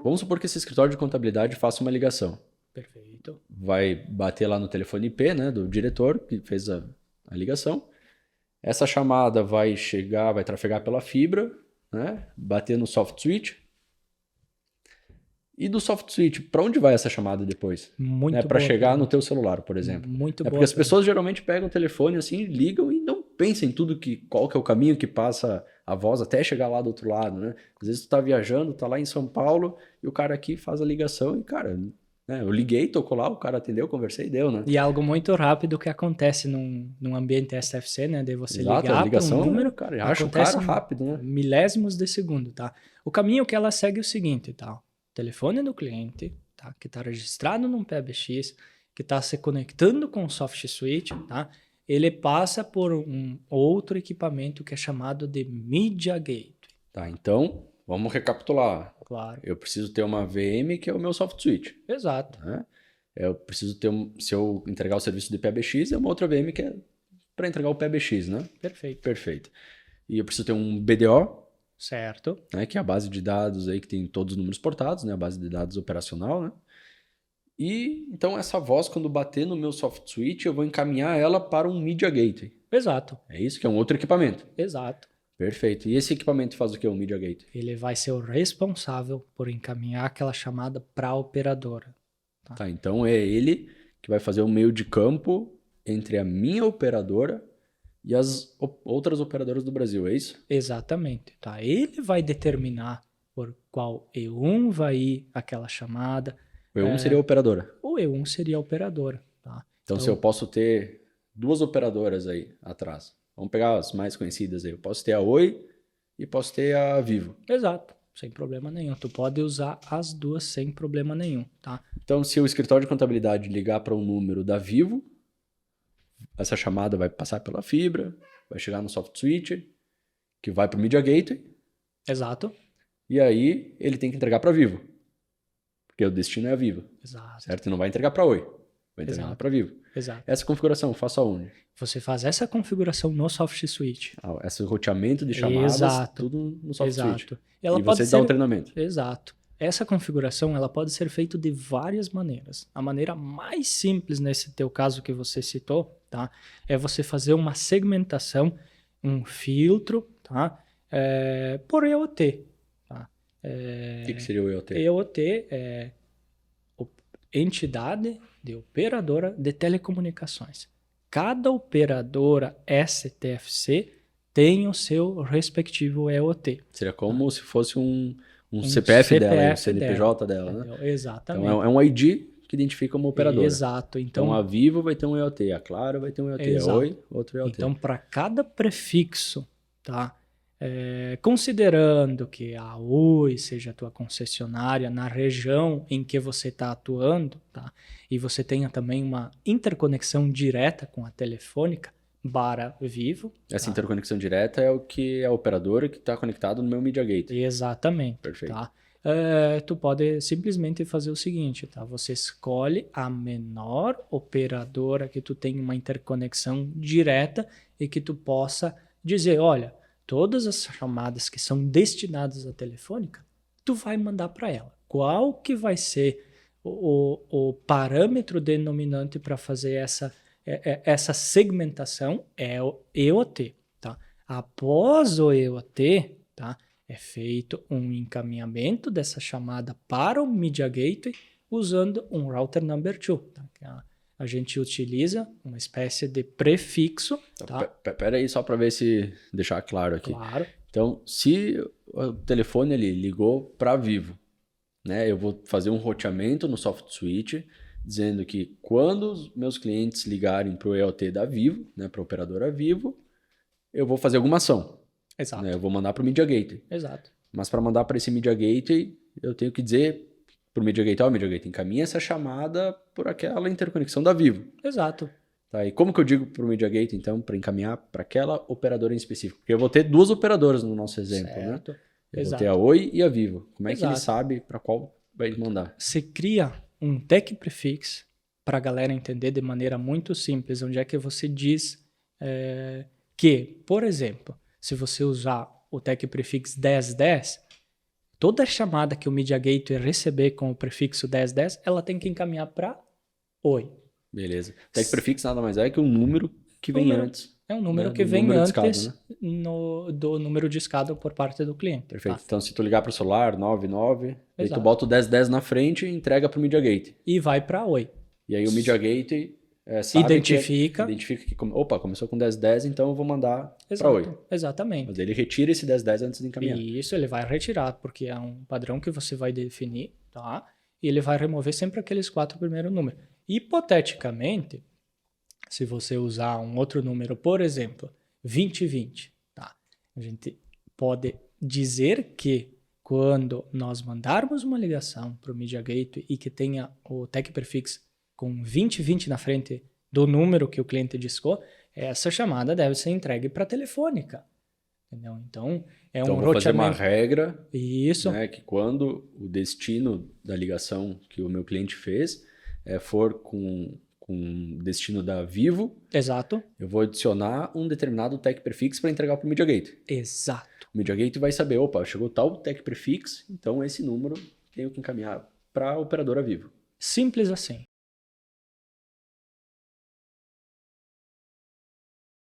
Vamos supor que esse escritório de contabilidade faça uma ligação. Perfeito. Vai bater lá no telefone IP, né, do diretor que fez a ligação. Essa chamada vai chegar, vai trafegar pela fibra, né, bater no soft switch. E do soft switch, para onde vai essa chamada depois? Muito Para boa chegar no pergunta. teu celular, por exemplo. Muito Porque boa as pessoas geralmente pegam o telefone assim, ligam e não pensam em tudo qual que é o caminho que passa a voz até chegar lá do outro lado, né? Às vezes tu tá viajando, tá lá em São Paulo e o cara aqui faz a ligação e, cara, né, eu liguei, tocou lá, o cara atendeu, conversei e deu, né? E é algo muito rápido que acontece num ambiente SFC, né? De você Exato, a ligar para um ligação, número, cara, acha o acontece cara em rápido, né? milésimos de segundo, tá? O caminho que ela segue é o seguinte, tá? Telefone do cliente, tá? Que está registrado num PBX, que está se conectando com o soft switch, tá? Ele passa por um outro equipamento que é chamado de Media Gateway. Tá, então, vamos recapitular. Claro. Eu preciso ter uma VM que é o meu soft switch, Exato. né? Eu preciso ter se eu entregar o serviço de PBX, é uma outra VM que é para entregar o PBX, né? Perfeito. Perfeito. E eu preciso ter um BDO, Certo. né, que é a base de dados aí que tem todos os números portados, né, a base de dados operacional, né? E então essa voz, quando bater no meu soft switch, eu vou encaminhar ela para um Media Gateway. Exato. É isso que é um outro equipamento. Exato. Perfeito. E esse equipamento faz o que, o Media Gateway? Ele vai ser o responsável por encaminhar aquela chamada para a operadora. Tá, então é ele que vai fazer o meio de campo entre a minha operadora e as outras operadoras do Brasil, é isso? Exatamente, tá? Ele vai determinar por qual E1 vai ir aquela chamada. O E1 seria a operadora. O E1 seria a operadora, tá? Então, se eu posso ter duas operadoras aí atrás, vamos pegar as mais conhecidas aí. Eu posso ter a Oi e posso ter a Vivo. Exato, sem problema nenhum. Tu pode usar as duas sem problema nenhum, tá? Então, se o escritório de contabilidade ligar para um número da Vivo, essa chamada vai passar pela fibra, vai chegar no soft switch, que vai para o Media Gateway, Exato. e aí ele tem que entregar para a Vivo, porque o destino é a Vivo, Exato. certo? E não vai entregar para Oi, vai entregar para a Vivo. Exato. Essa configuração, eu faço aonde? Você faz essa configuração no soft switch. Esse roteamento de chamadas, Exato. tudo no soft switch. Ela E pode você dá um treinamento. Exato. Essa configuração ela pode ser feita de várias maneiras. A maneira mais simples nesse teu caso que você citou, tá, é você fazer uma segmentação, um filtro, tá, por EOT. Tá? O que seria o EOT? EOT é entidade de operadora de telecomunicações. Cada operadora STFC tem o seu respectivo EOT. Seria como se fosse um CPF dela, um CNPJ dela, né? Exatamente. Então é um ID que identifica uma operadora. Exato. Então a Vivo vai ter um EOT, a Claro vai ter um EOT, a Oi, outro EOT. Então, para cada prefixo, tá? Considerando que a Oi seja a tua concessionária na região em que você está atuando, tá? E você tenha também uma interconexão direta com a Telefônica barra Vivo. Essa interconexão direta é o que é a operadora que está conectado no meu Media Gateway. Exatamente. Perfeito. Tá? Tu pode simplesmente fazer o seguinte, tá? Você escolhe a menor operadora que tu tem uma interconexão direta e que tu possa dizer, olha, todas as chamadas que são destinadas à Telefônica, tu vai mandar para ela. Qual que vai ser o parâmetro denominante para fazer essa segmentação? É o EOT. Tá? Após o EOT, tá? É feito um encaminhamento dessa chamada para o Media Gateway usando um Router Number 2. Tá? A gente utiliza uma espécie de prefixo. Tá? Pera aí, só para ver se deixar claro aqui. Claro. Então, se o telefone ali ligou para Vivo, né, eu vou fazer um roteamento no soft switch, dizendo que quando os meus clientes ligarem para o EOT da Vivo, né, para a operadora Vivo, eu vou fazer alguma ação. Exato. Né, eu vou mandar para o Media Gateway. Exato. Mas para mandar para esse Media Gateway, eu tenho que dizer para o Media Gateway, Media Gateway, encaminha essa chamada por aquela interconexão da Vivo. Exato. Tá, e como que eu digo para o Media Gateway, então, para encaminhar para aquela operadora em específico? Porque eu vou ter duas operadoras no nosso exemplo, certo. né? Eu vou ter a Oi e a Vivo. Como é que ele sabe para qual vai mandar? Você cria um tech prefix para a galera entender de maneira muito simples, onde é que você diz que, por exemplo, se você usar o tech prefix 1010, Toda chamada que o Media Gateway receber com o prefixo 1010, ela tem que encaminhar para Oi. Beleza. Tag prefixo nada mais é que um número que vem antes. É um número né, que do vem número antes discado, né? do número discado por parte do cliente. Perfeito. Tá? Então, se tu ligar para o celular, 99, aí tu Exato. bota o 1010 na frente e entrega para o Media Gateway. E vai para Oi. E aí o Media Gateway sabe Identifica que opa, começou com 1010, então eu vou mandar para Oi. Exatamente. Mas ele retira esse 1010 antes de encaminhar. Isso, ele vai retirar, porque é um padrão que você vai definir, tá? E ele vai remover sempre aqueles 4 primeiros números. Hipoteticamente, se você usar um outro número, por exemplo, 2020, tá? A gente pode dizer que quando nós mandarmos uma ligação para o Media Gateway e que tenha o tag prefix com 2020 na frente do número que o cliente discou, essa chamada deve ser entregue para a telefônica. Entendeu? Então, Então, vou fazer uma regra, Isso. né, que quando o destino da ligação que o meu cliente fez for com o destino da Vivo, Exato. eu vou adicionar um determinado tag prefix para entregar para o Media Gateway. Exato. O Media Gateway vai saber, opa, chegou tal tag prefix, então esse número tenho que encaminhar para a operadora Vivo. Simples assim.